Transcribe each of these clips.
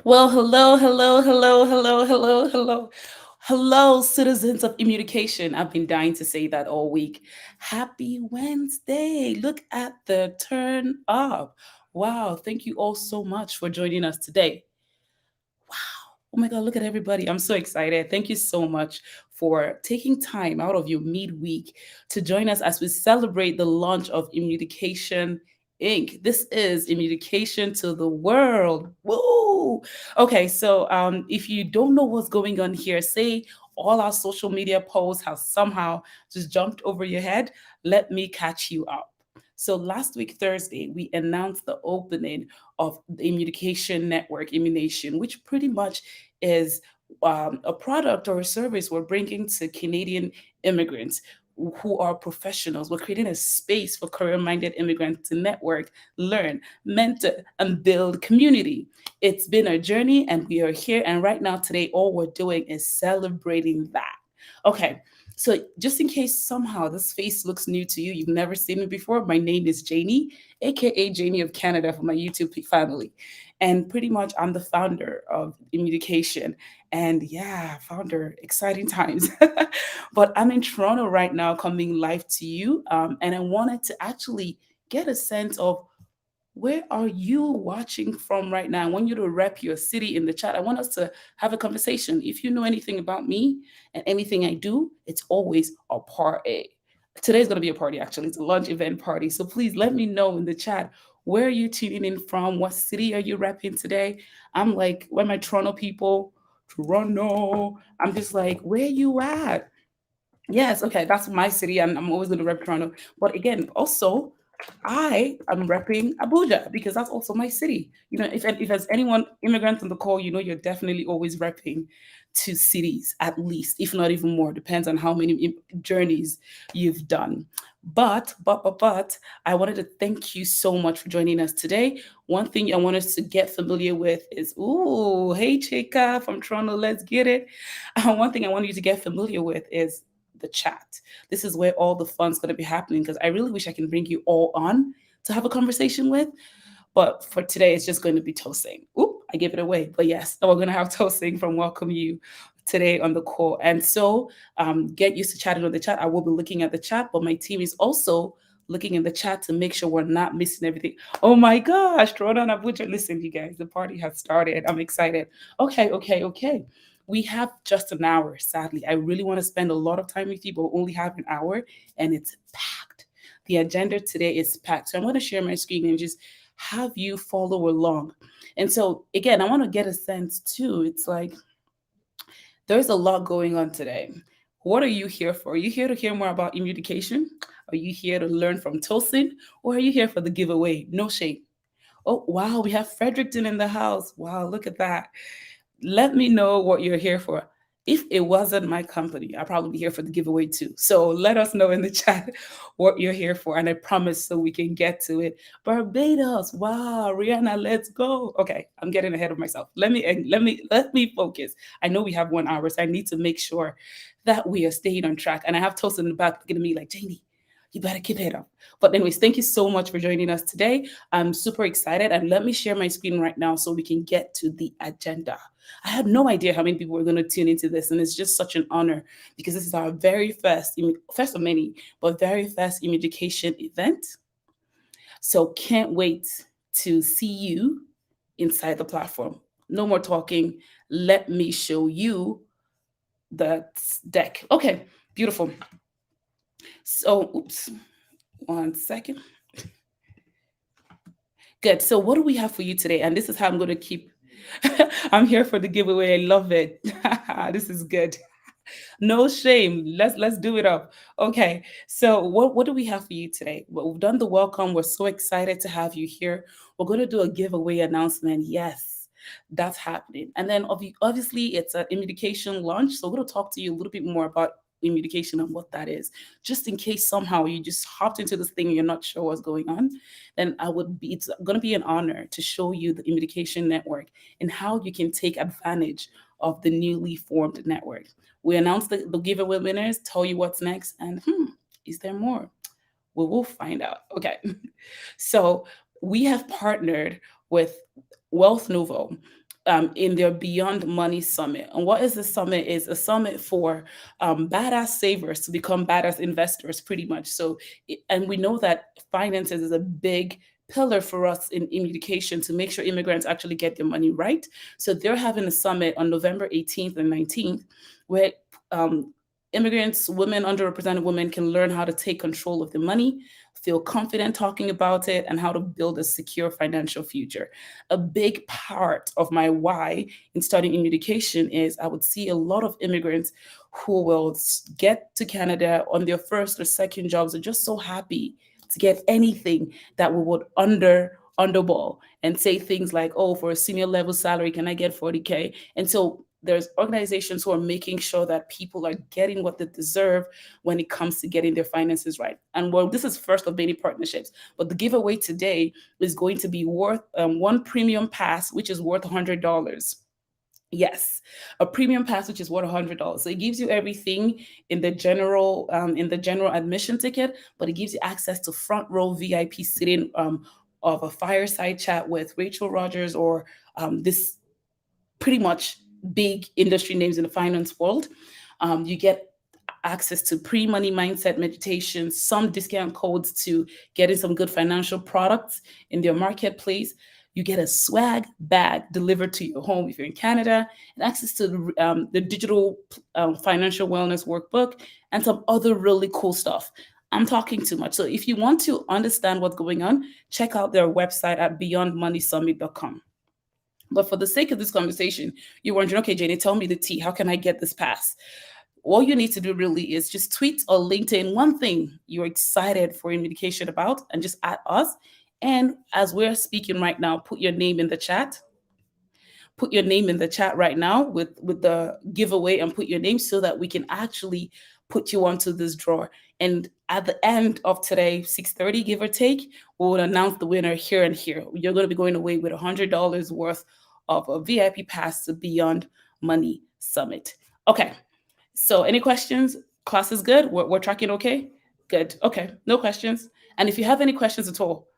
Well, hello, hello, hello, hello, hello, hello. Hello, citizens of Immunication. I've been dying to say that all week. Happy Wednesday. Look at the turn up. Wow, thank you all so much for joining us today. Wow. Oh my God, look at everybody. I'm so excited. Thank you so much for taking time out of your midweek to join us as we celebrate the launch of Immunication Inc. This is Immunication to the world. Woo! Okay, so if you don't know what's going on here, say all our social media posts have somehow just jumped over your head. Let me catch you up. So last week, Thursday, we announced the opening of the Immunication Network, Immunation, which pretty much is a product or a service we're bringing to Canadian immigrants who are professionals. We're creating a space for career minded immigrants to network, learn, mentor, and build community. It's been a journey, and we are here. And right now, today, all we're doing is celebrating that. Okay, so just in case somehow this face looks new to you, you've never seen me before, my name is Janie, aka Janie of Canada for my YouTube family. And pretty much I'm the founder of Immunication. And yeah, founder, exciting times. But I'm in Toronto right now, coming live to you. And I wanted to actually get a sense of where are you watching from right now? I want you to rep your city in the chat. I want us to have a conversation. If you know anything about me and anything I do, it's always a party. Today's going to be a party, actually. It's a lunch event party. So please let me know in the chat, where are you tuning in from? What city are you repping today? I'm like, where my Toronto people? Toronto. I'm just like, where you at? Yes, okay, that's my city, and I'm always going to rep Toronto. But again, also, I am repping Abuja because that's also my city. You know, if there's anyone immigrant on the call, you know, you're definitely always repping two cities at least, if not even more. Depends on how many journeys you've done. But, I wanted to thank you so much for joining us today. One thing I want us to get familiar with is, ooh, hey, Chika from Toronto, let's get it. One thing I want you to get familiar with is the chat. This is where all the fun's going to be happening because I really wish I can bring you all on to have a conversation with. But for today, it's just going to be Tosin. Oop, I gave it away. But yes, we're going to have Tosin from Welkom-U today on the call. And so get used to chatting on the chat. I will be looking at the chat, but my team is also looking in the chat to make sure we're not missing everything. Oh my gosh, Toronto and Abuja. Listen, you guys, the party has started. I'm excited. Okay. We have just an hour, sadly. I really want to spend a lot of time with you, but we only have an hour and it's packed. The agenda today is packed. So I'm going to share my screen and just have you follow along. And so, again, I want to get a sense too. It's like there's a lot going on today. What are you here for? Are you here to hear more about immunication? Are you here to learn from Tosin? Or are you here for the giveaway? No shade. Oh, wow, we have Fredericton in the house. Wow, look at that. Let me know what you're here for. If it wasn't my company, I'd probably be here for the giveaway too. So let us know in the chat what you're here for. And I promise so we can get to it. Barbados. Wow, Rihanna, let's go. Okay, I'm getting ahead of myself. Let me focus. I know we have 1 hour, so I need to make sure that we are staying on track. And I have Tosin in the back looking at me like, Janie, you better keep it up. But anyways, thank you so much for joining us today. I'm super excited. And let me share my screen right now so we can get to the agenda. I had no idea how many people were going to tune into this, and it's just such an honor because this is our very first of many, but very first Immunication event. So can't wait to see you inside the platform. No more talking. Let me show you the deck. Okay, beautiful. So, oops, 1 second. Good. So, what do we have for you today? And this is how I'm going to keep. I'm here for the giveaway. I love it. This is good. No shame. Let's do it up. Okay. So what do we have for you today? Well, we've done the welcome. We're so excited to have you here. We're going to do a giveaway announcement. Yes, that's happening. And then obviously it's an Immunication launch. So we're going to talk to you a little bit more about Immunication and what that is, just in case somehow you just hopped into this thing and you're not sure what's going on. Then it's going to be an honor to show you the Immunication network and how you can take advantage of the newly formed network. We announce the giveaway winners, tell you what's next, and is there more? We will find out. Okay. So we have partnered with Wealth Novo in their Beyond Money Summit. And what is the summit? Is a summit for badass savers to become badass investors, pretty much. So, and we know that finances is a big pillar for us in Immunication to make sure immigrants actually get their money right. So they're having a summit on November 18th and 19th where um, immigrants, women, underrepresented women can learn how to take control of their money, feel confident talking about it, and how to build a secure financial future. A big part of my why in studying Immunication is I would see a lot of immigrants who will get to Canada on their first or second jobs and just so happy to get anything that we would underball and say things like, oh, for a senior level salary, can I get 40K? And so there's organizations who are making sure that people are getting what they deserve when it comes to getting their finances right. And well, this is first of many partnerships, but the giveaway today is going to be worth one premium pass, which is worth $100. Yes, a premium pass which is worth $100. So it gives you everything in the general admission ticket, but it gives you access to front row VIP sitting of a fireside chat with Rachel Rogers or this pretty much big industry names in the finance world. You get access to pre-money mindset meditation, some discount codes to getting some good financial products in their marketplace. You get a swag bag delivered to your home if you're in Canada, and access to the digital financial wellness workbook and some other really cool stuff. I'm talking too much. So if you want to understand what's going on, check out their website at beyondmoneysummit.com. But for the sake of this conversation, you're wondering, okay, Janie, tell me the tea. How can I get this pass? All you need to do really is just tweet or LinkedIn one thing you're excited for Immunication about and just add us. And as we're speaking right now, put your name in the chat. Put your name in the chat right now with the giveaway and put your name so that we can actually put you onto this draw. And at the end of today, 6:30, give or take, we will announce the winner here and here. You're going to be going away with $100 worth of a VIP pass to Beyond Money Summit. Okay. So any questions? Class is good? We're tracking okay? Good. Okay. No questions. And if you have any questions at all,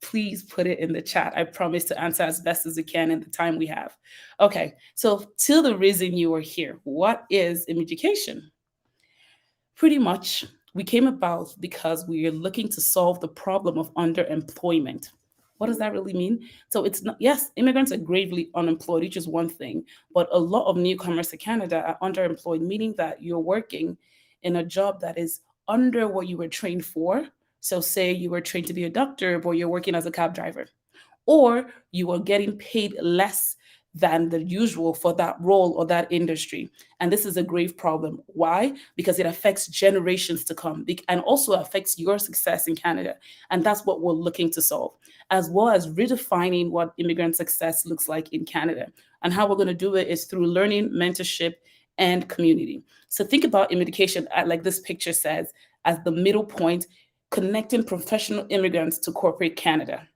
please put it in the chat. I promise to answer as best as we can in the time we have. Okay. So to the reason you are here, what is Immiducation? Pretty much, we came about because we are looking to solve the problem of underemployment. What does that really mean? So it's not, yes, immigrants are gravely unemployed, which is one thing, but a lot of newcomers to Canada are underemployed, meaning that you're working in a job that is under what you were trained for. So say you were trained to be a doctor, but you're working as a cab driver, or you are getting paid less than the usual for that role or that industry. And this is a grave problem. Why? Because it affects generations to come and also affects your success in Canada. And that's what we're looking to solve, as well as redefining what immigrant success looks like in Canada. And how we're going to do it is through learning, mentorship, and community. So think about immunication, like this picture says, as the middle point, connecting professional immigrants to corporate Canada.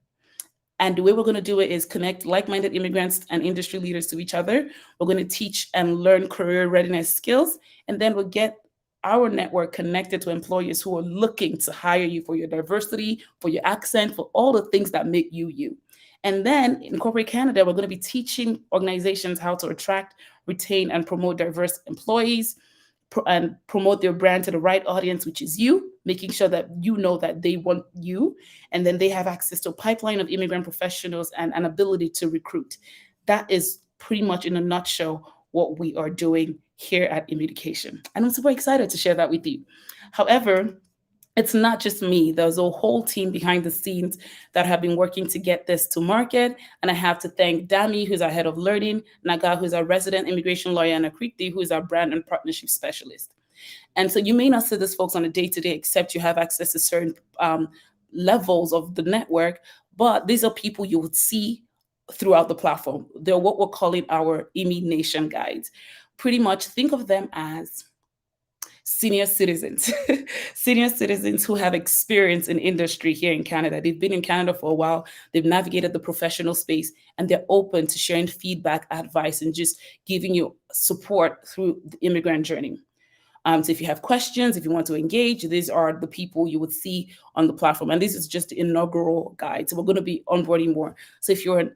And the way we're going to do it is connect like minded immigrants and industry leaders to each other. We're going to teach and learn career readiness skills. And then we'll get our network connected to employers who are looking to hire you for your diversity, for your accent, for all the things that make you you. And then in corporate Canada, we're going to be teaching organizations how to attract, retain, and promote diverse employees and promote their brand to the right audience, which is you, making sure that you know that they want you, and then they have access to a pipeline of immigrant professionals and an ability to recruit. That is pretty much in a nutshell what we are doing here at Immunication. And I'm super excited to share that with you. However, it's not just me. There's a whole team behind the scenes that have been working to get this to market. And I have to thank Dami, who's our head of learning, Naga, who's our resident immigration lawyer, and Akriti, who is our brand and partnership specialist. And so you may not see these folks on a day-to-day, except you have access to certain levels of the network, but these are people you would see throughout the platform. They're what we're calling our Immunation guides. Pretty much think of them as senior citizens, senior citizens who have experience in industry here in Canada. They've been in Canada for a while, they've navigated the professional space, and they're open to sharing feedback, advice, and just giving you support through the immigrant journey. So if you have questions, if you want to engage, these are the people you would see on the platform. And this is just the inaugural guide. So we're going to be onboarding more. So if you're an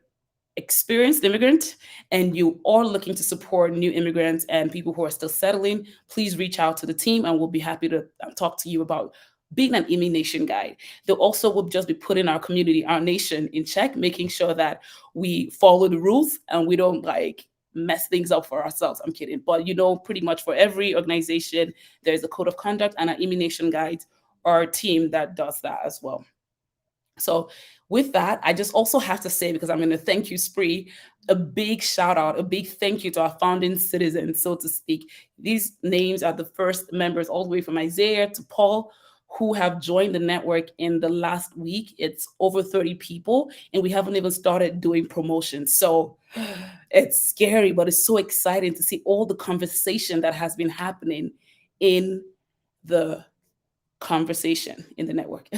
experienced immigrant and you are looking to support new immigrants and people who are still settling, please reach out to the team and we'll be happy to talk to you about being an Immunation guide. They also will just be putting our community, our nation in check, making sure that we follow the rules and we don't mess things up for ourselves. I'm kidding. But pretty much for every organization, there's a code of conduct, and our Immunation guides are a team that does that as well. So with that, I just also have to say, because I'm in a thank you spree, a big shout out, a big thank you to our founding citizens, so to speak. These names are the first members all the way from Isaiah to Paul, who have joined the network in the last week. It's over 30 people, and we haven't even started doing promotions. So it's scary, but it's so exciting to see all the conversation that has been happening in the conversation in the network.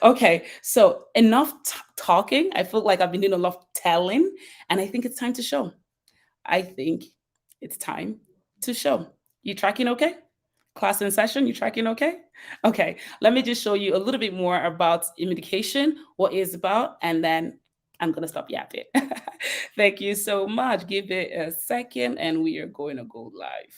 Okay, so enough talking. I feel like I've been doing a lot of telling, and I think it's time to show. I think it's time to show. You tracking okay? Class in session, you tracking okay? Okay, let me just show you a little bit more about Immunication, what it's about, and then I'm gonna stop yapping. Thank you so much. Give it a second, and we are going to go live.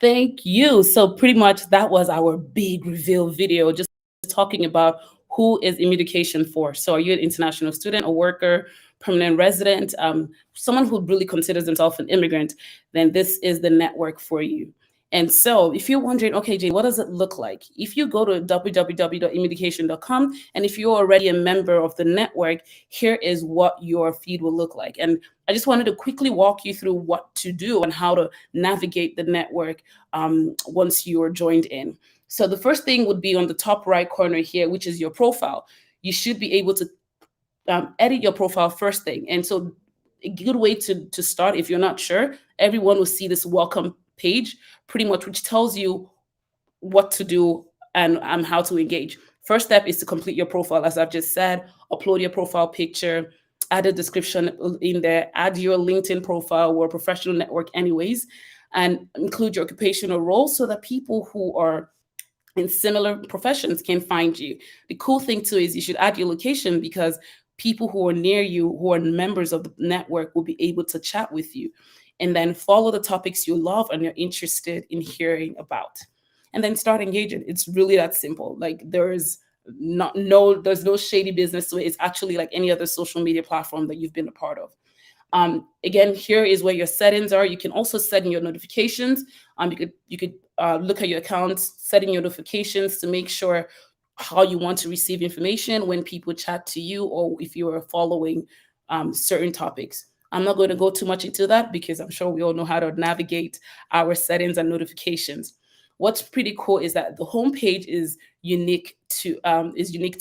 Thank you. So pretty much that was our big reveal video, just talking about who is Immunication for. So are you an international student, a worker, permanent resident, someone who really considers themselves an immigrant, then this is the network for you. And so if you're wondering, okay, Jay, what does it look like? If you go to www.immunication.com, and if you're already a member of the network, here is what your feed will look like. And I just wanted to quickly walk you through what to do and how to navigate the network once you're joined in. So the first thing would be on the top right corner here, which is your profile. You should be able to edit your profile first thing. And so a good way to start, if you're not sure, everyone will see this welcome page, pretty much, which tells you what to do and how to engage. First step is to complete your profile, as I've just said. Upload your profile picture, add a description in there, add your LinkedIn profile. We're a professional network anyways. and include your occupational role so that people who are in similar professions can find you. The cool thing too is you should add your location, because people who are near you, who are members of the network, will be able to chat with you. And then follow the topics you love and you're interested in hearing about. And then start engaging. It's really that simple. Like there's no shady business to it. It's actually like any other social media platform that you've been a part of. Again, here is where your settings are. You can also set in your notifications. You could look at your accounts, setting your notifications to make sure how you want to receive information when people chat to you, or if you are following certain topics. I'm not going to go too much into that because I'm sure we all know how to navigate our settings and notifications. What's pretty cool is that the homepage is unique to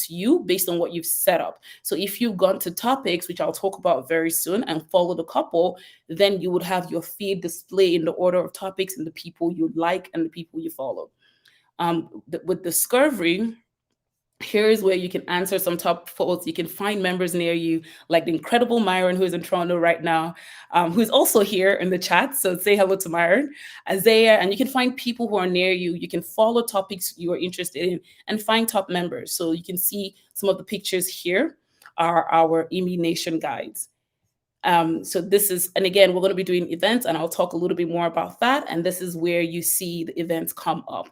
you based on what you've set up. So if you've gone to topics, which I'll talk about very soon, and followed a couple, then you would have your feed display in the order of topics and the people you like and the people you follow. With Discovery, here's where you can answer some top polls. You can find members near you, like the incredible Myron, who is in Toronto right now, who's also here in the chat. So say hello to Myron, Isaiah, and you can find people who are near you. You can follow topics you are interested in and find top members. So you can see some of the pictures here are our Immunation guides. So this is, and again, we're going to be doing events, and I'll talk a little bit more about that. And this is where you see the events come up.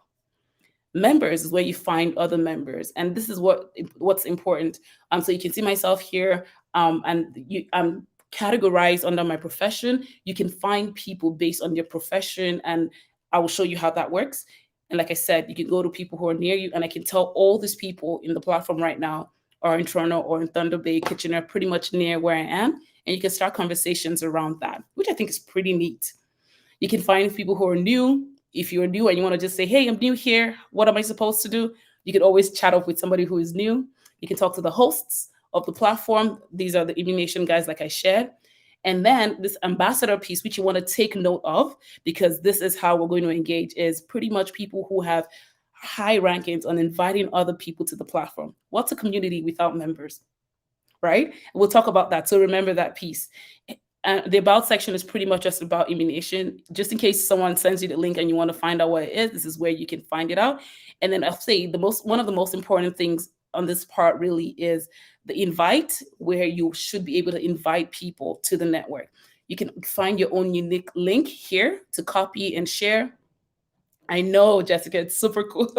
Members is where you find other members, and this is what's important. So you can see myself here, and I'm categorized under my profession. You can find people based on your profession, and I will show you how that works. And like I said, you can go to people who are near you, and I can tell all these people in the platform right now are in Toronto or in Thunder Bay, Kitchener, pretty much near where I am, and you can start conversations around that, which I think is pretty neat. You can find people who are new. If you're new and you want to just say, hey, I'm new here, what am I supposed to do? You can always chat up with somebody who is new. You can talk to the hosts of the platform. These are the Immunication guys, like I shared. And then this ambassador piece, which you want to take note of, because this is how we're going to engage, is pretty much people who have high rankings on inviting other people to the platform. What's a community without members? Right? We'll talk about that. So remember that piece. The about section is pretty much just about Immunication. Just in case someone sends you the link and you want to find out what it is, this is where you can find it out. And then I'll say one of the most important things on this part really is the invite, where you should be able to invite people to the network. You can find your own unique link here to copy and share. I know, Jessica, it's super cool.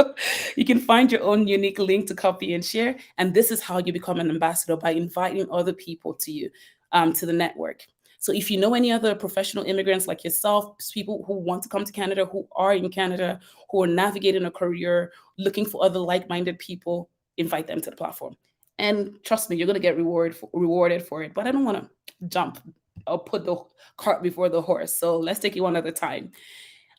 You can find your own unique link to copy and share. And this is how you become an ambassador, by inviting other people to you, to the network. So if you know any other professional immigrants like yourself, people who want to come to Canada, who are in Canada, who are navigating a career, looking for other like-minded people, invite them to the platform. And trust me, you're going to get rewarded for it. But I don't want to jump or put the cart before the horse. So let's take it one at a time.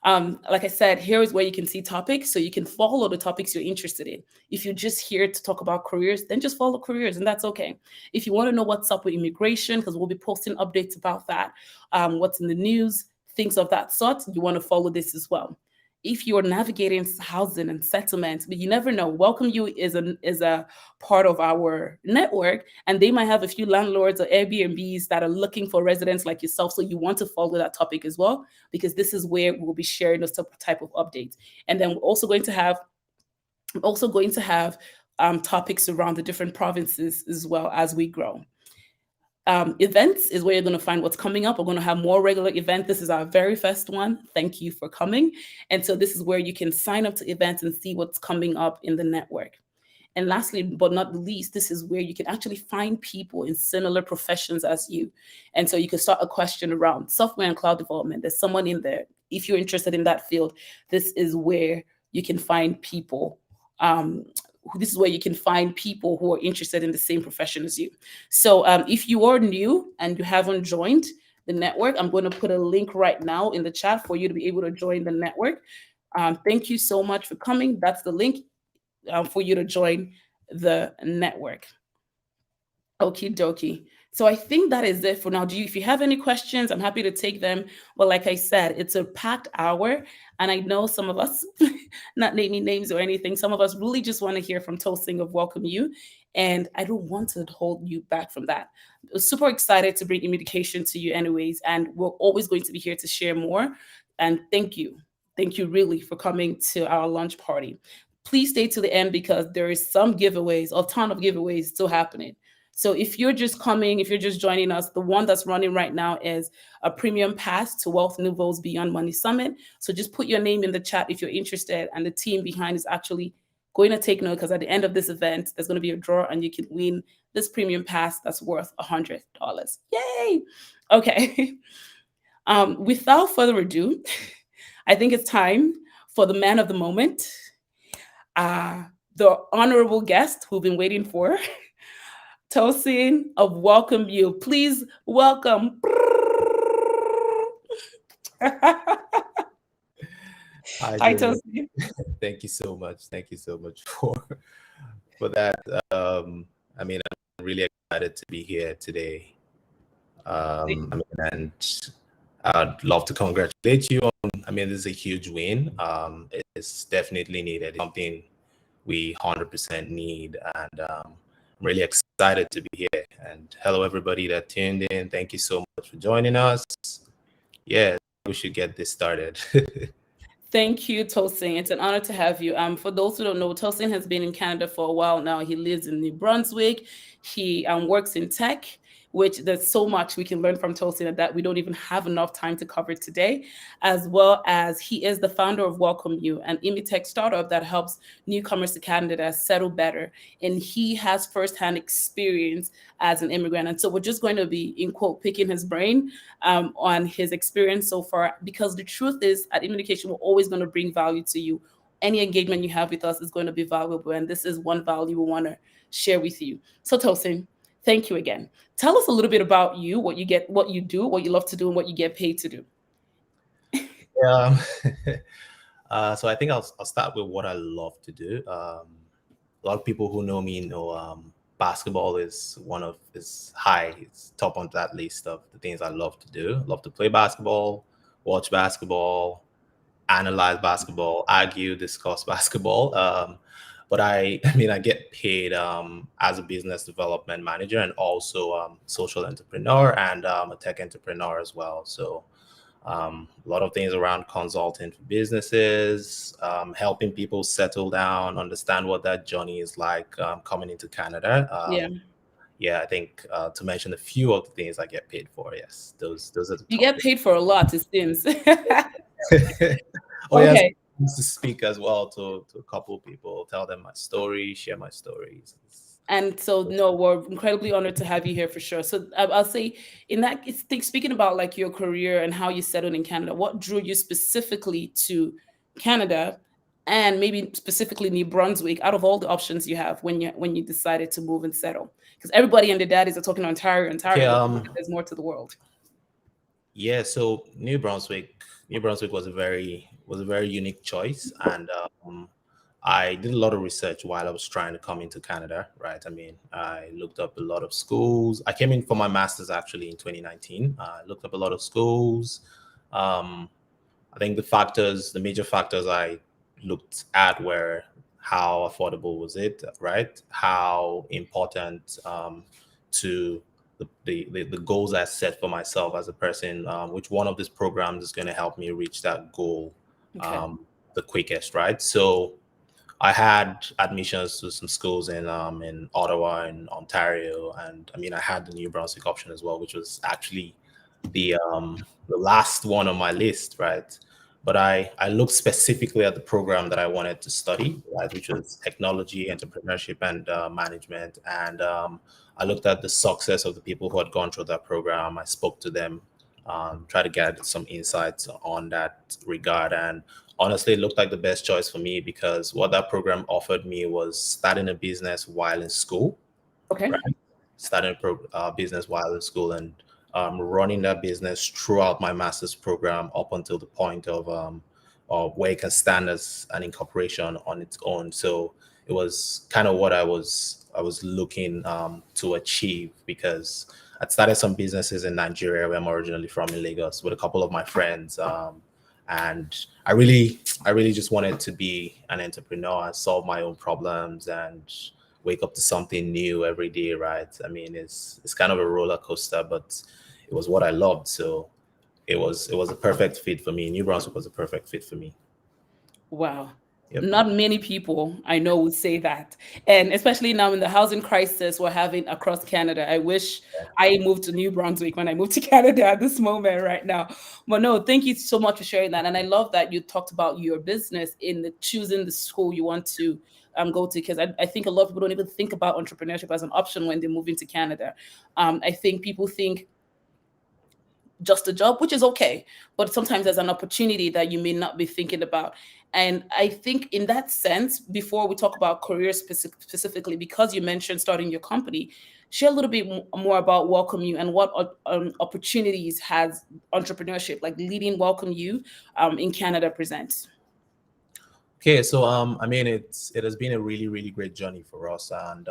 Like I said, here is where you can see topics, so you can follow the topics you're interested in. If you're just here to talk about careers, then just follow careers, and that's okay. If you want to know what's up with immigration, because we'll be posting updates about that, what's in the news, things of that sort, you want to follow this as well. If you're navigating housing and settlement, but you never know, Welkom-U is a part of our network, and they might have a few landlords or Airbnbs that are looking for residents like yourself. So you want to follow that topic as well, because this is where we'll be sharing those type of updates. And then we're also going to have topics around the different provinces as well as we grow. Events is where you're going to find what's coming up. We're going to have more regular events. This is our very first one. Thank you for coming. And so this is where you can sign up to events and see what's coming up in the network. And lastly, but not the least, this is where you can actually find people in similar professions as you. And so you can start a question around software and cloud development. There's someone in there. If you're interested in that field, this is where you can find people. This is where you can find people who are interested in the same profession as you. So if you are new and you haven't joined the network, I'm going to put a link right now in the chat for you to be able to join the network. Thank you so much for coming. That's the link for you to join the network. Okie dokie. So I think that is it for now. If you have any questions, I'm happy to take them. But like I said, it's a packed hour. And I know some of us, not naming names or anything, some of us really just want to hear from Tosin of Welkom-U. And I don't want to hold you back from that. I'm super excited to bring Immunication to you anyways. And we're always going to be here to share more. And thank you. Thank you really for coming to our lunch party. Please stay to the end because there is some giveaways, a ton of giveaways still happening. So if you're just coming, if you're just joining us, the one that's running right now is a premium pass to Wealth Nouveau's Beyond Money Summit. So just put your name in the chat if you're interested, and the team behind is actually going to take note because at the end of this event, there's going to be a draw and you can win this premium pass that's worth $100. Yay! Okay. Without further ado, I think it's time for the man of the moment, uh, the honorable guest who've been waiting for, Tosin of Welkom-U. Please welcome. Hi, Hi, Julia. Tosin. Thank you so much. Thank you so much for that. I mean, I'm really excited to be here today. And I'd love to congratulate you on. I mean, this is a huge win. It's definitely needed. It's something we 100% need, and I'm really excited to be here. And hello, everybody that tuned in. Thank you so much for joining us. Yeah, we should get this started. Thank you, Tosin. It's an honor to have you. For those who don't know, Tosin has been in Canada for a while now. He lives in New Brunswick. He works in tech, which there's so much we can learn from Tosin that we don't even have enough time to cover today. As well as he is the founder of Welkom-U, an immitech startup that helps newcomers to Canada settle better. And he has firsthand experience as an immigrant. And so we're just going to be, in quote, picking his brain on his experience so far, because the truth is at Immunication, we're always going to bring value to you. Any engagement you have with us is going to be valuable, and this is one value we want to share with you. So Tosin, thank you again. Tell us a little bit about you, what you get, what you do, what you love to do, and what you get paid to do. Um, so I think I'll start with what I love to do. A lot of people who know me know basketball is high. It's top on that list of the things I love to do. Love to play basketball, watch basketball, analyze basketball, argue, discuss basketball. But I mean, I get paid as a business development manager and also social entrepreneur and a tech entrepreneur as well. So a lot of things around consulting for businesses, helping people settle down, understand what that journey is like coming into Canada. Yeah. Yeah, I think to mention a few of the things I get paid for. Yes, those are the You top get paid for a lot, it seems. things. Oh yes, Okay. to speak as well to a couple of people, tell them my story, share my stories. And so, no, we're incredibly honored to have you here for sure. So, I'll say, in that, speaking about like your career and how you settled in Canada, what drew you specifically to Canada, and maybe specifically New Brunswick, out of all the options you have when you decided to move and settle? Because everybody and their daddies are talking Ontario, Okay, Ontario, but there's more to the world. yeah, so New Brunswick was a very unique choice, and I did a lot of research while I was trying to come into Canada, right? I mean, I looked up a lot of schools. I came in for my master's actually in 2019. I looked up a lot of schools. Um, I think the major factors I looked at were how affordable was it, right? How important to the goals I set for myself as a person, which one of these programs is going to help me reach that goal Okay. the quickest, right? So I had admissions to some schools in Ottawa and Ontario, and I mean I had the New Brunswick option as well, which was actually the last one on my list, right? But I looked specifically at the program that I wanted to study, right, which was technology, entrepreneurship, and management. And I looked at the success of the people who had gone through that program. I spoke to them, tried to get some insights on that regard, and honestly, it looked like the best choice for me because what that program offered me was starting a business while in school, Okay. right? Starting a business while in school and running that business throughout my master's program up until the point of where it can stand as an incorporation on its own. So it was kind of what I was looking to achieve because I'd started some businesses in Nigeria, where I'm originally from, in Lagos, with a couple of my friends. And I really just wanted to be an entrepreneur and solve my own problems and wake up to something new every day, right? I mean, it's kind of a roller coaster, but it was what I loved. So it was a perfect fit for me. New Brunswick was a perfect fit for me. Wow. Yep. Not many people I know would say that. And especially now in the housing crisis we're having across Canada. I wish I moved to New Brunswick when I moved to Canada at this moment right now. But no, thank you so much for sharing that. And I love that you talked about your business in the choosing the school you want to go to, because I think a lot of people don't even think about entrepreneurship as an option when they move into Canada. I think people think just a job, which is okay, but sometimes there's an opportunity that you may not be thinking about. And I think in that sense, before we talk about career specifically, because you mentioned starting your company, share a little bit more about Welkom-U and what opportunities has entrepreneurship, like leading Welkom-U in Canada presents. Okay, so I mean, it has been a really really great journey for us, and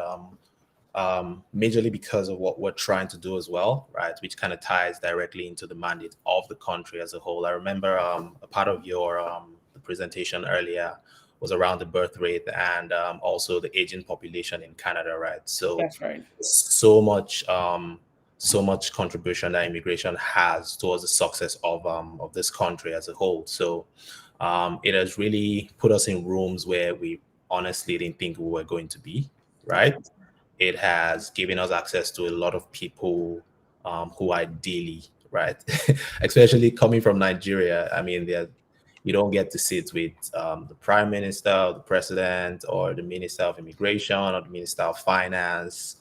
majorly because of what we're trying to do as well, right? Which kind of ties directly into the mandate of the country as a whole. I remember a part of your the presentation earlier was around the birth rate and also the aging population in Canada, right? So That's right. so much so much contribution that immigration has towards the success of this country as a whole. So it has really put us in rooms where we honestly didn't think we were going to be, That's right? It has given us access to a lot of people who ideally, right, especially coming from Nigeria. I mean, you don't get to sit with the prime minister, or the president, or the minister of immigration, or the minister of finance,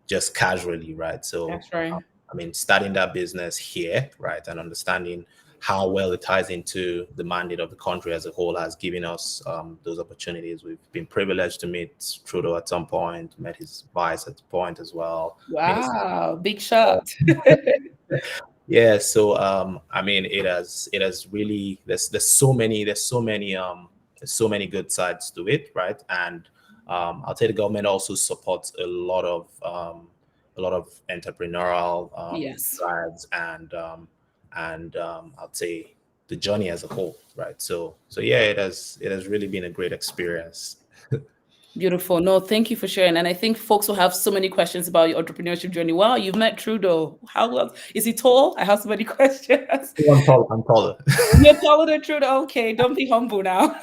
just casually, right? So, that's right. I mean, starting that business here, right, and understanding how well it ties into the mandate of the country as a whole has given us those opportunities. We've been privileged to meet Trudeau at some point, met his vice at the point as well. Minister. Wow, big shot. Yeah, so I mean, it has really there's so many good sides to it, right? And I'll say the government also supports a lot of entrepreneurial Yes. drives and I'd say the journey as a whole, right? So yeah, it has really been a great experience. Beautiful. No, thank you for sharing. And I think folks will have so many questions about your entrepreneurship journey. Wow, you've met Trudeau. How well is he tall? I have so many questions. I'm taller. I'm taller. You're taller than Trudeau. Okay, don't be humble now.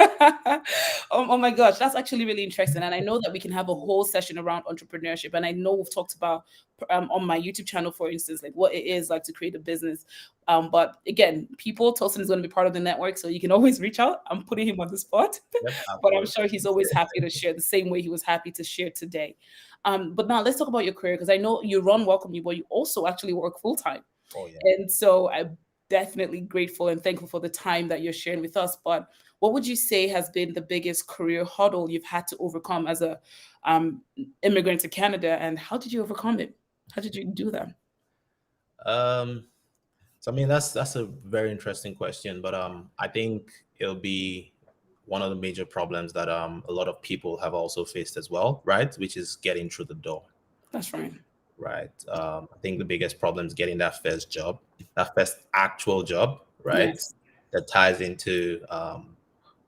Oh my gosh, that's actually really interesting. And I know that we can have a whole session around entrepreneurship. And I know we've talked about on my YouTube channel, for instance, like what it is like to create a business. But again, people, Tosin is going to be part of the network, so you can always reach out. I'm putting him on the spot, Yep, but I'm absolutely. sure he's always happy to share the same way he was happy to share today. But now let's talk about your career, because I know you run Welkom-U, but you also actually work full time. Oh yeah. And so I'm definitely grateful and thankful for the time that you're sharing with us. But what would you say has been the biggest career hurdle you've had to overcome as a um, immigrant to Canada, and how did you overcome it? How did you do that? Um, So I mean that's a very interesting question, but I think it'll be one of the major problems that a lot of people have also faced as well, right? Which is getting through the door, That's right. right? I think the biggest problem is getting that first job, that first actual job, right? Yes. That ties into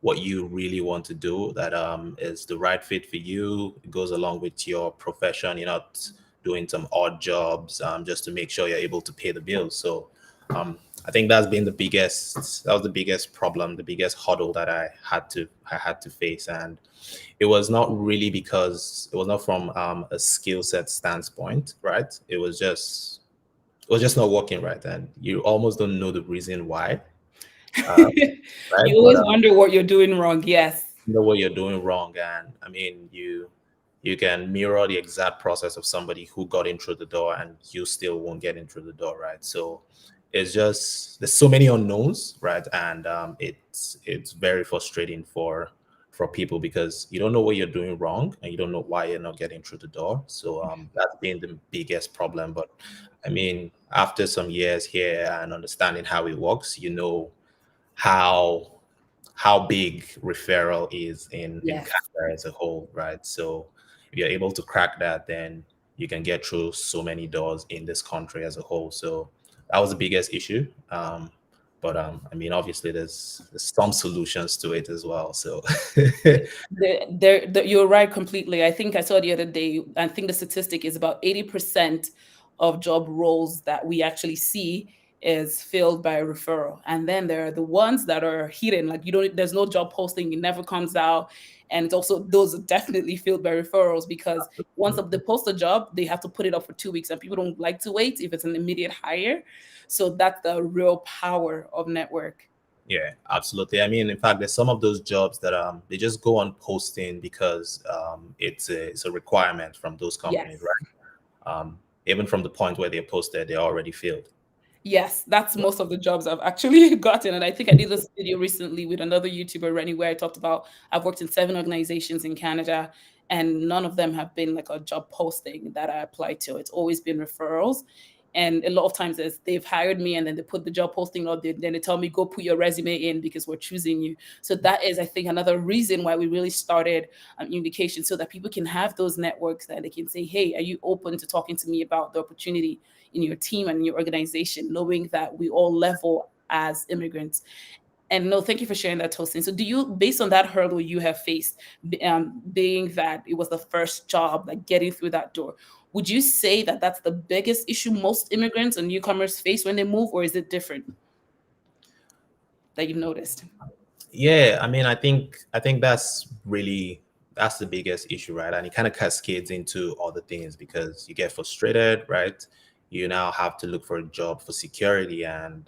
what you really want to do, that is the right fit for you. It goes along with your profession. You're not doing some odd jobs just to make sure you're able to pay the bills. So I think that was the biggest problem, the biggest hurdle that I had to face. And it was not really because it was not from a skill set standpoint, right? It was just not working right, and you almost don't know the reason why, uh, right? You But always wonder what you're doing wrong. Yes. know what you're doing wrong, and I mean, you can mirror the exact process of somebody who got in through the door and you still won't get in through the door, right? So it's just there's so many unknowns, right? And it's very frustrating for people because you don't know what you're doing wrong and you don't know why you're not getting through the door. So that's been the biggest problem. But I mean, after some years here and understanding how it works, you know how big referral is in Yes. Canada as a whole, right? So if you're able to crack that, then you can get through so many doors in this country as a whole. So that was the biggest issue. But I mean, obviously, there's some solutions to it as well. So You're right completely. I think I saw the other day, I think the statistic is about 80% of job roles that we actually see is filled by referral, and then there are the ones that are hidden, like you don't, there's no job posting, it never comes out. And it's also, those are definitely filled by referrals, because once they post a job, they have to put it up for 2 weeks, and people don't like to wait if it's an immediate hire. So that's the real power of network. Yeah, absolutely. I mean, in fact, there's some of those jobs that they just go on posting because it's a requirement from those companies, Yes. right? Even from the point where they're posted, they're already filled. Yes, that's most of the jobs I've actually gotten. And I think I did this video recently with another YouTuber, Rennie, where I talked about I've worked in 7 organizations in Canada, and none of them have been like a job posting that I applied to. It's always been referrals. And a lot of times is they've hired me and then they put the job posting or then they tell me, go put your resume in because we're choosing you. So that is, I think, another reason why we really started Immunication, so that people can have those networks that they can say, hey, are you open to talking to me about the opportunity in your team and in your organization, knowing that we all level as immigrants. And no, thank you for sharing that, Tosin. So, do you, based on that hurdle you have faced, being that it was the first job, like getting through that door, would you say that that's the biggest issue most immigrants and newcomers face when they move, or is it different that you've noticed? Yeah, I mean, I think that's the biggest issue, right? And it kind of cascades into other things because you get frustrated, right? You now have to look for a job for security, and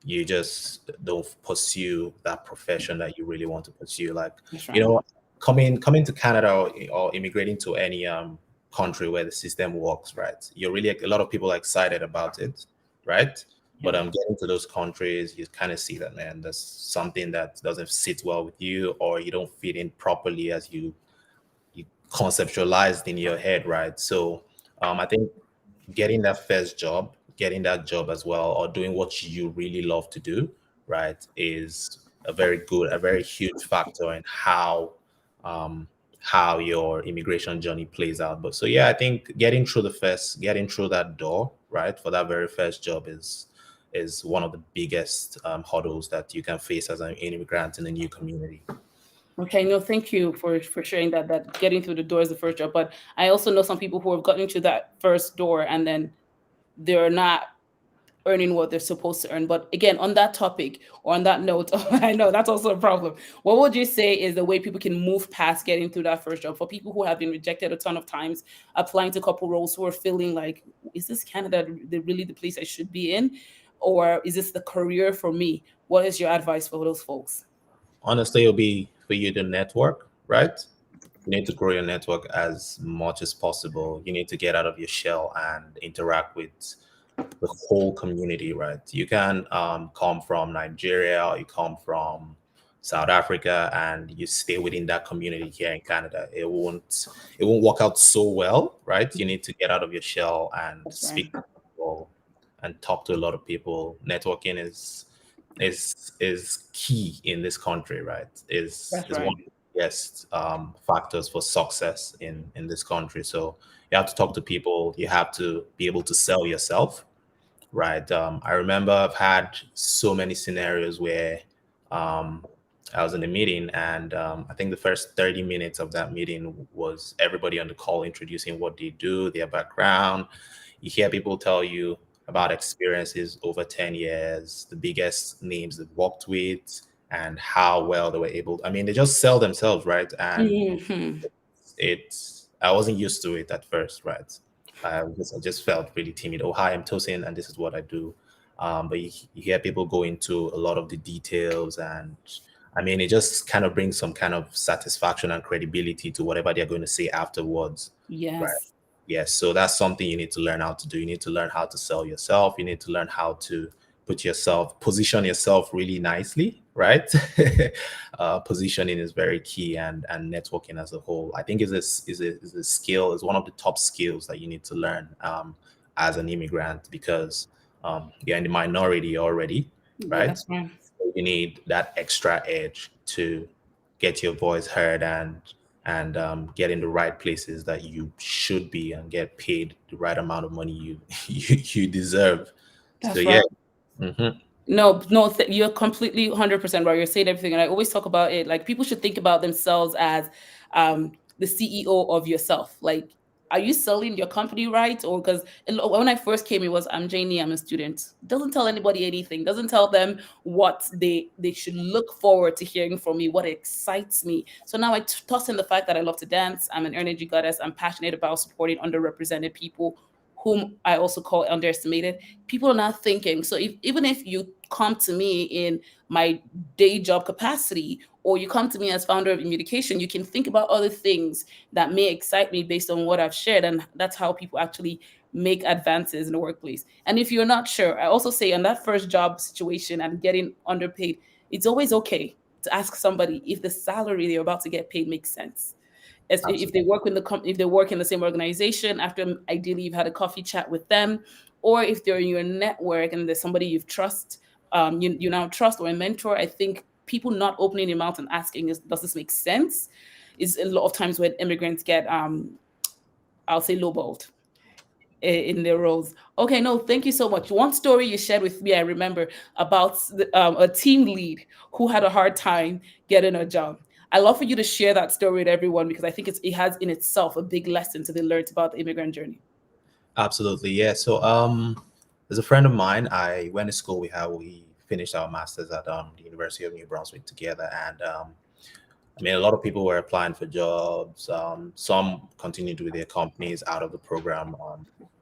you just don't pursue that profession that you really want to pursue. Like, That's you right. know, coming to Canada, or immigrating to any country where the system works, right? You're really, a lot of people are excited about it, right? But Yeah. getting to those countries, you kind of see that, man, there's something that doesn't sit well with you, or you don't fit in properly as you conceptualized in your head, right? So I think getting that job as well, or doing what you really love to do, right, is a very huge factor in um, how your immigration journey plays out. But so yeah, I think getting through that door, right, for that very first job is one of the biggest hurdles that you can face as an immigrant in a new community. Okay, no, thank you for sharing that, that getting through the door is the first job. But I also know some people who have gotten to that first door and then they're not earning what they're supposed to earn. But again, on that topic or on that note, I know that's also a problem. What would you say is the way people can move past getting through that first job for people who have been rejected a ton of times, applying to a couple roles, who are feeling like, is this Canada really the place I should be in? Or is this the career for me? What is your advice for those folks? Honestly, it'll be for you to network, right? You need to grow your network as much as possible. You need to get out of your shell and interact with the whole community, right? You can come from Nigeria, or you come from South Africa, and you stay within that community here in Canada. It won't work out so well, right? You need to get out of your shell and That's right. speak to people and talk to a lot of people. Networking is key in this country, right? That's Is one right. of the biggest factors for success in this country. So you have to talk to people. You have to be able to sell yourself, right? I remember I've had so many scenarios where um, I was in a meeting, and I think the first 30 minutes of that meeting was everybody on the call introducing what they do, their background. You hear people tell you about experiences over 10 years, the biggest names they've worked with, and how well they were able. I mean, they just sell themselves, right? And Hmm. I wasn't used to it at first, right? I just felt really timid. Oh, hi, I'm Tosin, and this is what I do. But you hear people go into a lot of the details, and I mean, it just kind of brings some kind of satisfaction and credibility to whatever they're going to say afterwards, right? Yes, Yes, so that's something you need to learn how to do. You need to learn how to sell yourself. You need to learn how to position yourself really nicely, right? Positioning is very key, and networking as a whole, I think, is a skill, is one of the top skills that you need to learn as an immigrant, because you're in the minority already, yeah, right? that's right. So you need that extra edge to get your voice heard, and get in the right places that you should be, and get paid the right amount of money you deserve. So That's yeah. right. Mhm. No, no, you're completely 100% right. You're saying everything. And I always talk about it like people should think about themselves as the CEO of yourself. Like, are you selling your company right? Or because when I first came, it was I'm Janie, I'm a student. Doesn't tell anybody anything. Doesn't tell them what they should look forward to hearing from me, what excites me. So now I toss in the fact that I love to dance. I'm an energy goddess. I'm passionate about supporting underrepresented people, whom I also call underestimated. People are not thinking. So even if you come to me in my day job capacity, or you come to me as founder of Immunication, you can think about other things that may excite me based on what I've shared. And that's how people actually make advances in the workplace. And if you're not sure, I also say on that first job situation and getting underpaid, it's always okay to ask somebody if the salary they're about to get paid makes sense. As if they Absolutely. work in the if they work in the same organization, after ideally you've had a coffee chat with them, or if they're in your network and there's somebody you've trust, you now trust, or a mentor. I think people not opening their mouth and asking is, does this make sense, is a lot of times when immigrants get I'll say lowballed in their roles. Okay, no, thank you so much. One story you shared with me, I remember about a team lead who had a hard time getting a job. I love for you to share that story with everyone because I think it has in itself a big lesson to be learned about the immigrant journey. Absolutely, yeah. So, there's a friend of mine. I went to school with her. We finished our masters at the University of New Brunswick together, and I mean, a lot of people were applying for jobs. Some continued with their companies out of the program,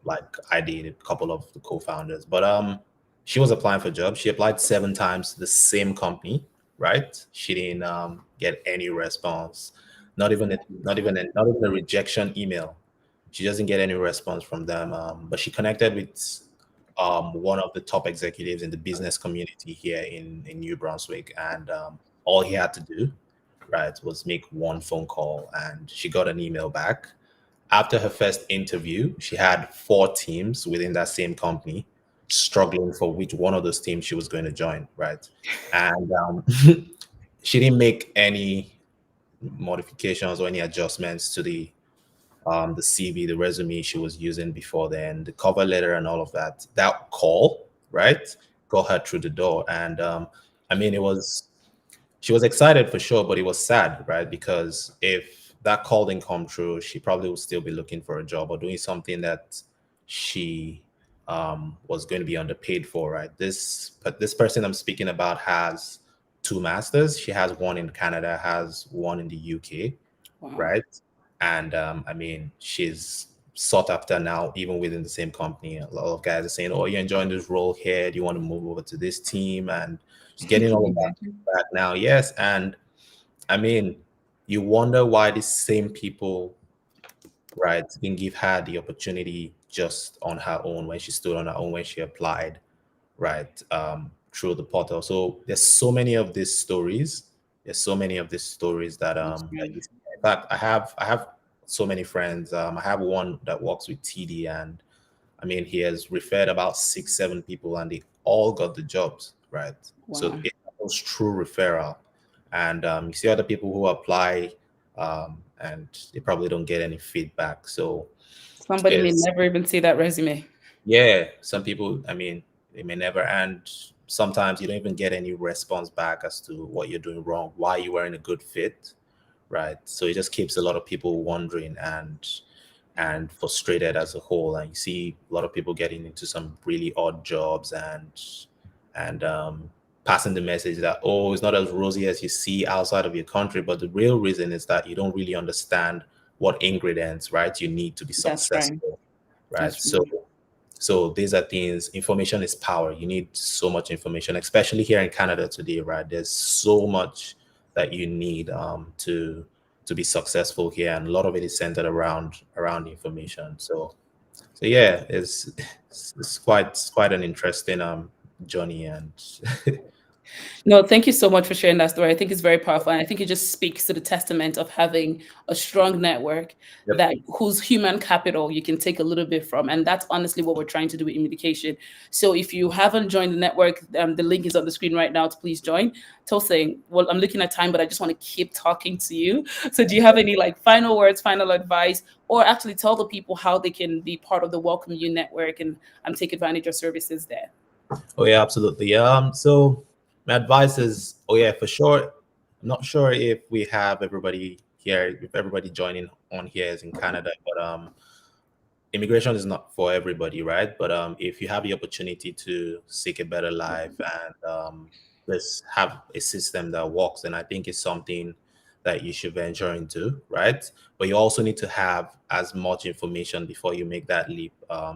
like I did, a couple of the co-founders. But she was applying for jobs. She applied 7 times to the same company, right? She didn't get any response, not even a rejection email. She doesn't get any response from them. But she connected with one of the top executives in the business community here in New Brunswick, and all he had to do, right, was make one phone call, and she got an email back. After her first interview, she had 4 teams within that same company struggling for which one of those teams she was going to join, right? And she didn't make any modifications or any adjustments to the CV, the resume she was using before then, the cover letter, and all of that. That call, right, got her through the door. And I mean, it was she was excited for sure, but it was sad, right? Because if that call didn't come true, she probably would still be looking for a job or doing something that she was going to be underpaid for, right? But this person I'm speaking about has 2 masters. She has one in Canada, has one in the UK, Wow. right? And I mean, she's sought after now, even within the same company. A lot of guys are saying, "Oh, you're enjoying this role here. Do you want to move over to this team?" And she's getting Can all you of that imagine? back now. Yes, and I mean, you wonder why these same people, right, didn't give her the opportunity just on her own when she stood on her own when she applied, right, through the portal. So there's so many of these stories. There's so many of these stories that That's that right. you, in fact, I have so many friends. I have one that works with TD, and I mean, he has referred about 6, 7 people, and they all got the jobs, right? So Wow. it was true referral. And you see other people who apply, and they probably don't get any feedback. So Somebody may it's never even see that resume. yeah, some people, I mean, they may never, and sometimes you don't even get any response back as to what you're doing wrong, why you weren't a good fit, right? So it just keeps a lot of people wondering and frustrated as a whole. And you see a lot of people getting into some really odd jobs and passing the message that, oh, it's not as rosy as you see outside of your country, but the real reason is that you don't really understand what ingredients, right, you need to be That's right. successful, right? That's So right. these are things. Information is power. You need so much information, especially here in Canada today, right? There's so much that you need to be successful here, and a lot of it is centered around information. So yeah, it's quite an interesting journey, and No, thank you so much for sharing that story. I think it's very powerful, and I think it just speaks to the testament of having a strong network yep. that whose human capital you can take a little bit from, and that's honestly what we're trying to do with Immunication. So if you haven't joined the network, the link is on the screen right now to please join. Tosin, well, I'm looking at time, but I just want to keep talking to you. So do you have any like final words, final advice, or actually tell the people how they can be part of the Welkom-U network and take advantage of services there? Oh yeah, absolutely. So my advice is, oh yeah, for sure. I'm not sure if we have everybody here, if everybody joining on here is in Canada, but immigration is not for everybody, right? But if you have the opportunity to seek a better life and just have a system that works, then I think it's something that you should venture into, right? But you also need to have as much information before you make that leap.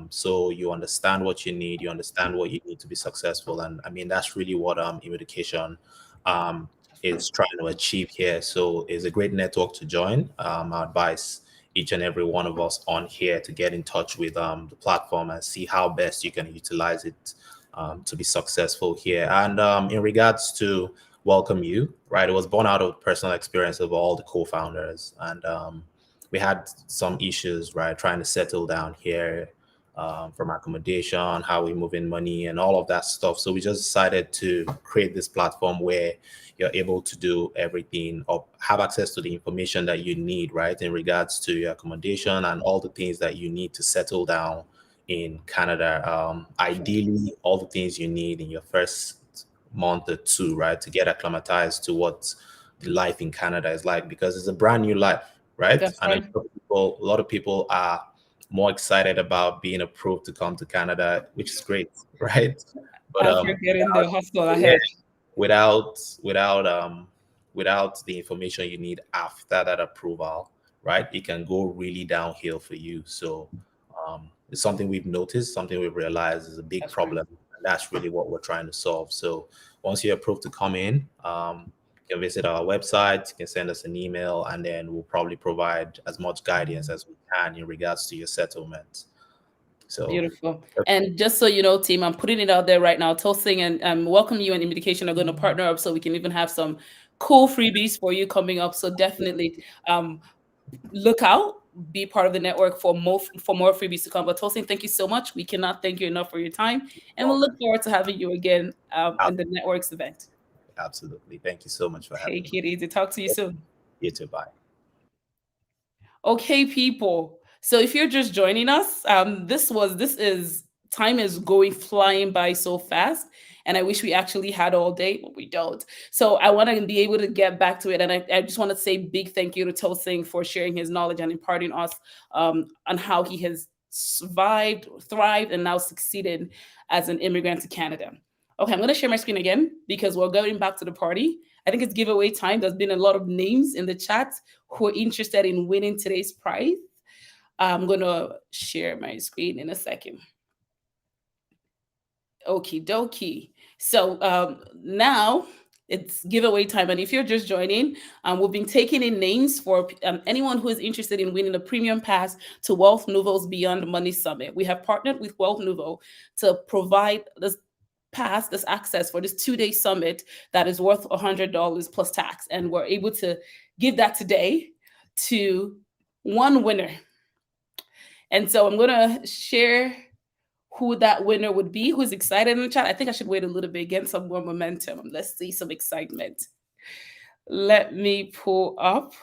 So you understand what you need, you understand what you need to be successful. And I mean, that's really what Immunication um, is trying to achieve here. So it's a great network to join. I advise each and every one of us on here to get in touch with the platform and see how best you can utilize it to be successful here. And in regards to Welkom-U, right, it was born out of personal experience of all the co-founders. And we had some issues, right, trying to settle down here from accommodation, how we move in money, and all of that stuff. So we just decided to create this platform where you're able to do everything or have access to the information that you need, right, in regards to your accommodation and all the things that you need to settle down in Canada. Ideally, all the things you need in your first month or two, right, to get acclimatized to what the life in Canada is like, because it's a brand new life, right? That's And right. a lot of people are more excited about being approved to come to Canada, which is great, right? But After getting the hustle yeah, ahead. without without the information you need after that approval, right, it can go really downhill for you. So it's something we've noticed, something we've realized is a big That's right. problem, and that's really what we're trying to solve. So once you're approved to come in, you can visit our website, you can send us an email, and then we'll probably provide as much guidance as we can in regards to your settlement. So Beautiful. And just so you know, team, I'm putting it out there right now. Toasting and Welkom-U and Immunication are going to partner up so we can even have some cool freebies for you coming up. So definitely um, look out, be part of the network for more freebies to come. But Tosin, thank you so much. We cannot thank you enough for your time, and we'll look forward to having you again in the network's event. absolutely, thank you so much for having Take me. it easy. Talk to you soon. You too, bye. Okay, people. So if you're just joining us, this is time is going flying by so fast, and I wish we actually had all day, but we don't. So I want to be able to get back to it, and I just want to say big thank you to Tosing for sharing his knowledge and imparting us on how he has survived, thrived, and now succeeded as an immigrant to Canada. Okay, I'm going to share my screen again because we're going back to the party. I think it's giveaway time. There's been a lot of names in the chat who are interested in winning today's prize. I'm going to share my screen in a second. Okie dokie. So now it's giveaway time. And if you're just joining, we've been taking in names for anyone who is interested in winning a premium pass to Wealth Nouveau's Beyond Money Summit. We have partnered with Wealth Nouveau to provide this pass, this access for this 2-day summit that is worth $100 plus tax. And we're able to give that today to one winner. And so I'm going to share who that winner would be, who's excited in the chat. I think I should wait a little bit, get some more momentum. Let's see some excitement. Let me pull up.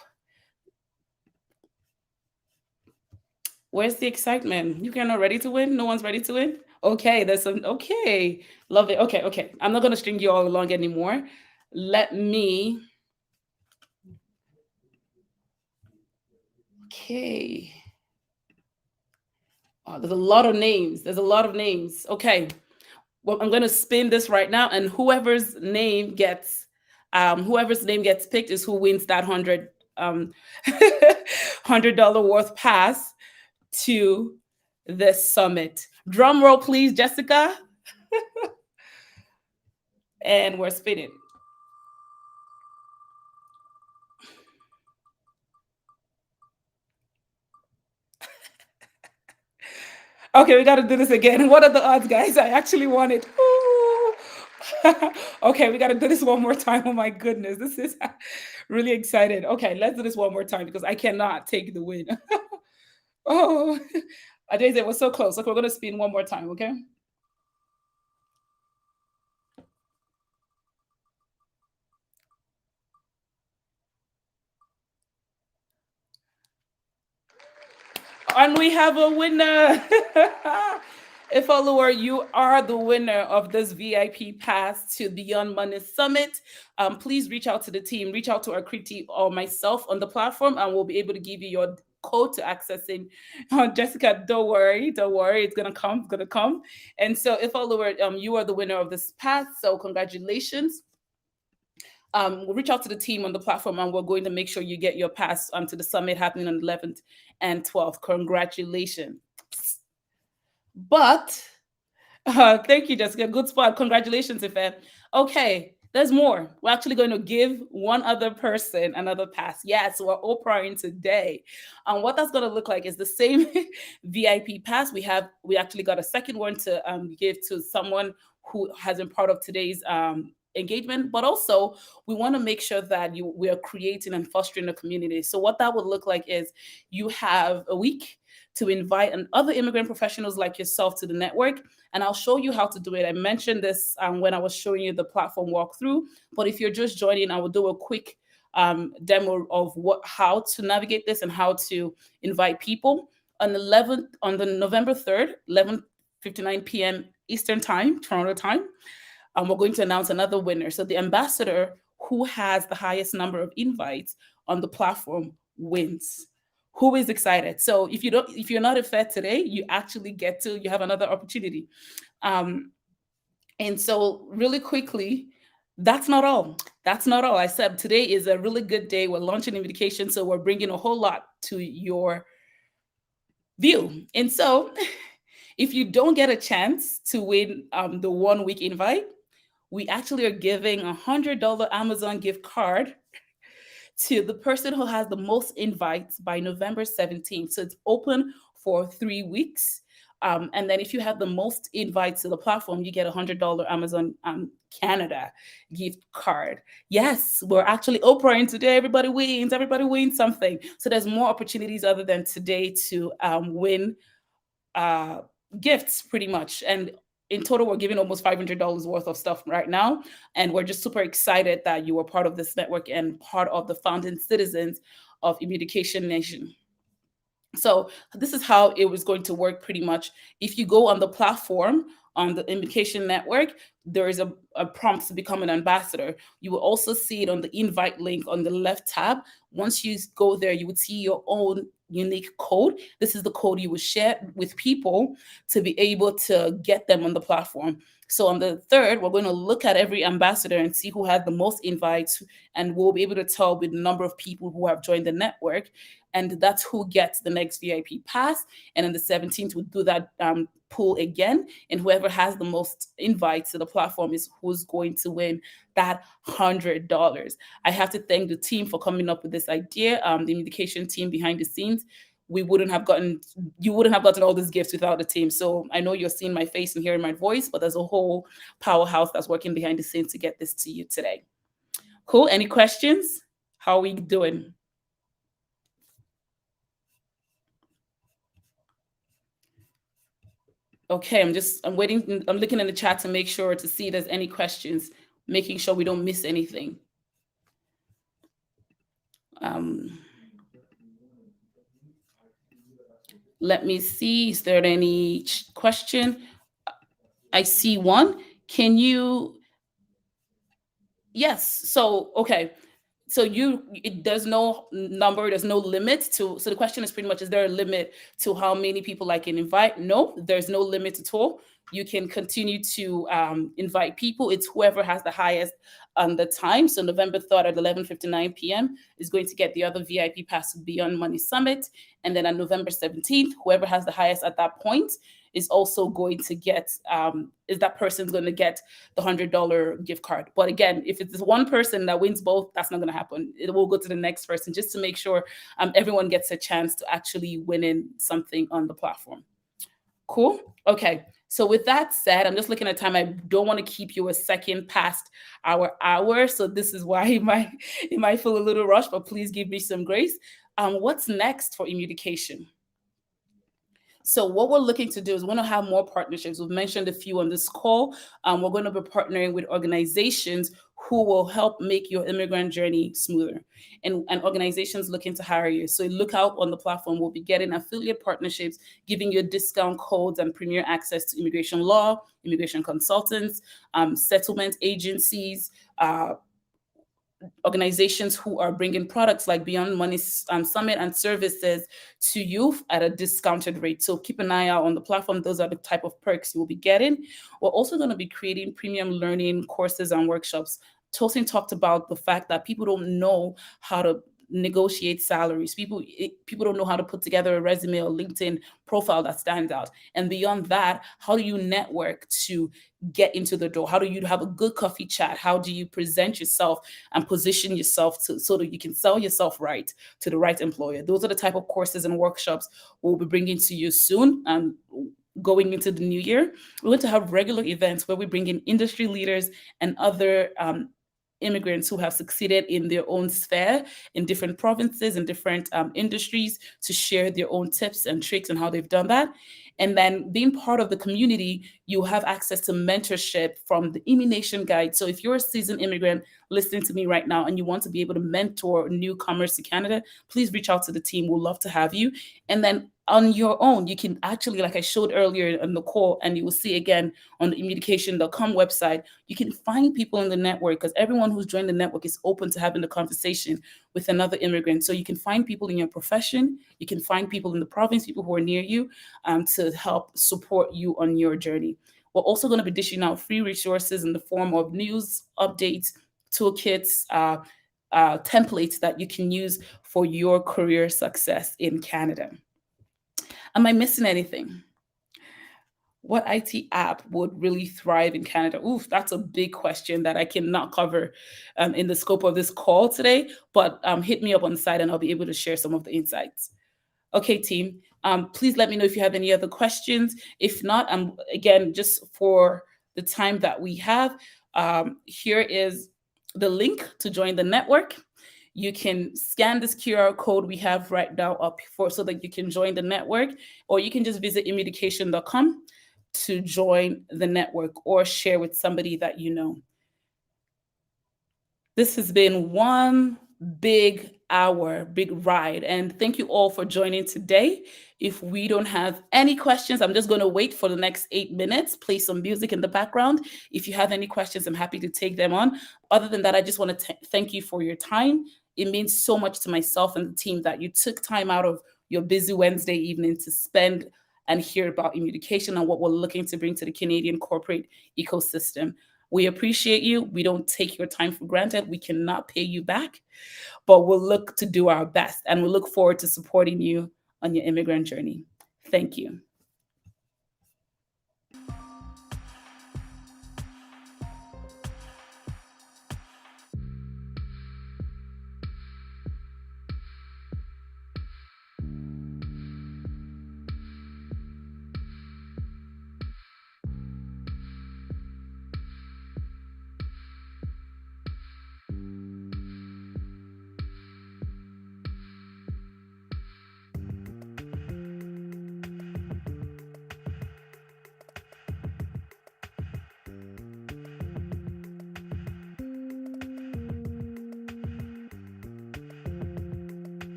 Where's the excitement? You guys are ready to win? No one's ready to win? Okay, there's some. Okay, love it. Okay, okay. I'm not going to string you all along anymore. Let me. Okay. Oh, there's a lot of names. There's a lot of names. Okay. Well, I'm going to spin this right now, and whoever's name gets picked is who wins that $100 worth pass to this summit. Drum roll, please, Jessica. And we're spinning. Okay, we got to do this again. What are the odds, guys? I actually won it. Okay, we got to do this one more time. Oh my goodness, this is really excited. Okay, let's do this one more time because I cannot take the win. Oh, Adeze was so close. Okay, we're gonna spin one more time. Okay. And we have a winner. If follower, you are the winner of this VIP pass to Beyond Money Summit. Please reach out to the team, reach out to our Kriti or myself on the platform, and we'll be able to give you your code to accessing. Jessica, don't worry, it's gonna come. And so, if follower, you are the winner of this pass. So congratulations. We'll reach out to the team on the platform, and we're going to make sure you get your pass to the summit happening on the 11th and 12th. Congratulations. But thank you, Jessica. Good spot. Congratulations, Ife. Okay, there's more. We're actually going to give one other person another pass. Yes, we're Oprahing today. And what that's going to look like is the same VIP pass. We actually got a second one to give to someone who has been part of today's engagement, but also we want to make sure that we are creating and fostering a community. So what that would look like is you have a week to invite other immigrant professionals like yourself to the network. And I'll show you how to do it. I mentioned this when I was showing you the platform walkthrough, but if you're just joining, I will do a quick demo of how to navigate this and how to invite people. On the November 3rd, 11:59 p.m. Eastern Time, Toronto time, we're going to announce another winner. So the ambassador who has the highest number of invites on the platform wins. Who is excited? So if you're not a Fed today, you have another opportunity. And so really quickly, that's not all. That's not all. I said today is a really good day. We're launching Immunication, so we're bringing a whole lot to your view. And so if you don't get a chance to win the 1 week invite, we actually are giving $100 Amazon gift card to the person who has the most invites by November 17th. So it's open for 3 weeks. And then if you have the most invites to the platform, you get $100 Amazon Canada gift card. Yes, we're actually Oprahing today. Everybody wins. Everybody wins something. So there's more opportunities other than today to win gifts, pretty much. And in total, we're giving almost $500 worth of stuff right now. And we're just super excited that you are part of this network and part of the founding citizens of Immunication Nation. So this is how it was going to work pretty much. If you go on the platform, on the Immunication network, there is a prompt to become an ambassador. You will also see it on the invite link on the left tab. Once you go there, you would see your own unique code. This is the code you would share with people to be able to get them on the platform. So on the 3rd, we're going to look at every ambassador and see who had the most invites, and we'll be able to tell with the number of people who have joined the network, and that's who gets the next VIP pass. And on the 17th, we'll do that pool again, and whoever has the most invites to the platform is who's going to win that $100. I have to thank the team for coming up with this idea, the Immunication team behind the scenes. You wouldn't have gotten all these gifts without the team. So I know you're seeing my face and hearing my voice, but there's a whole powerhouse that's working behind the scenes to get this to you today. Cool. Any questions? How are we doing? Okay, I'm waiting. I'm looking in the chat to make sure to see if there's any questions, making sure we don't miss anything. Let me see. Is there any question? I see one. Can you? Yes. So, okay. So there's no number, there's no limit to. So the question is pretty much: is there a limit to how many people I can invite? No, there's no limit at all. You can continue to invite people. It's whoever has the highest on the time. So November 3rd at 11:59 p.m. is going to get the other VIP pass to Beyond Money Summit. And then on November 17th, whoever has the highest at that point is also going to get, that person's going to get the $100 gift card. But again, if it's one person that wins both, that's not going to happen. It will go to the next person just to make sure everyone gets a chance to actually win in something on the platform. Cool. Okay. So with that said, I'm just looking at time. I don't want to keep you a second past our hour. So this is why it might feel a little rushed, but please give me some grace. What's next for Immunication? So what we're looking to do is we want to have more partnerships. We've mentioned a few on this call. We're going to be partnering with organizations who will help make your immigrant journey smoother, and organizations looking to hire you. So look out on the platform. We'll be getting affiliate partnerships, giving you discount codes and premier access to immigration law, immigration consultants, settlement agencies, organizations who are bringing products like Beyond Money Summit and services to you at a discounted rate. So keep an eye out on the platform. Those are the type of perks you will be getting. We're also going to be creating premium learning courses and workshops. Tosin talked about the fact that people don't know how to negotiate salaries. People don't know how to put together a resume or LinkedIn profile that stands out. And beyond that, how do you network to get into the door? How do you have a good coffee chat? How do you present yourself and position yourself so that you can sell yourself right to the right employer? Those are the type of courses and workshops we'll be bringing to you soon. And going into the new year, we're going to have regular events where we bring in industry leaders and other immigrants who have succeeded in their own sphere in different provinces and different industries to share their own tips and tricks and how they've done that. And then being part of the community, you have access to mentorship from the Immunication Guide. So if you're a seasoned immigrant listening to me right now and you want to be able to mentor newcomers to Canada, please reach out to the team. We'll love to have you. And then on your own, you can actually, like I showed earlier on the call, and you will see again on the immunication.com website, you can find people in the network because everyone who's joined the network is open to having the conversation with another immigrant. So you can find people in your profession, you can find people in the province, people who are near you to help support you on your journey. We're also going to be dishing out free resources in the form of news, updates, toolkits, templates that you can use for your career success in Canada. Am I missing anything? What IT app would really thrive in Canada? Oof, that's a big question that I cannot cover in the scope of this call today, but hit me up on the side and I'll be able to share some of the insights. Okay, team, please let me know if you have any other questions. If not, again, just for the time that we have, here is the link to join the network. You can scan this QR code we have right now up for so that you can join the network, or you can just visit immunication.com to join the network or share with somebody that you know. This has been one big hour, big ride. And thank you all for joining today. If we don't have any questions, I'm just going to wait for the next 8 minutes, play some music in the background. If you have any questions, I'm happy to take them on. Other than that, I just want to thank you for your time. It means so much to myself and the team that you took time out of your busy Wednesday evening to spend and hear about Immunication and what we're looking to bring to the Canadian corporate ecosystem. We appreciate you. We don't take your time for granted. We cannot pay you back, but we'll look to do our best and we look forward to supporting you on your immigrant journey. Thank you.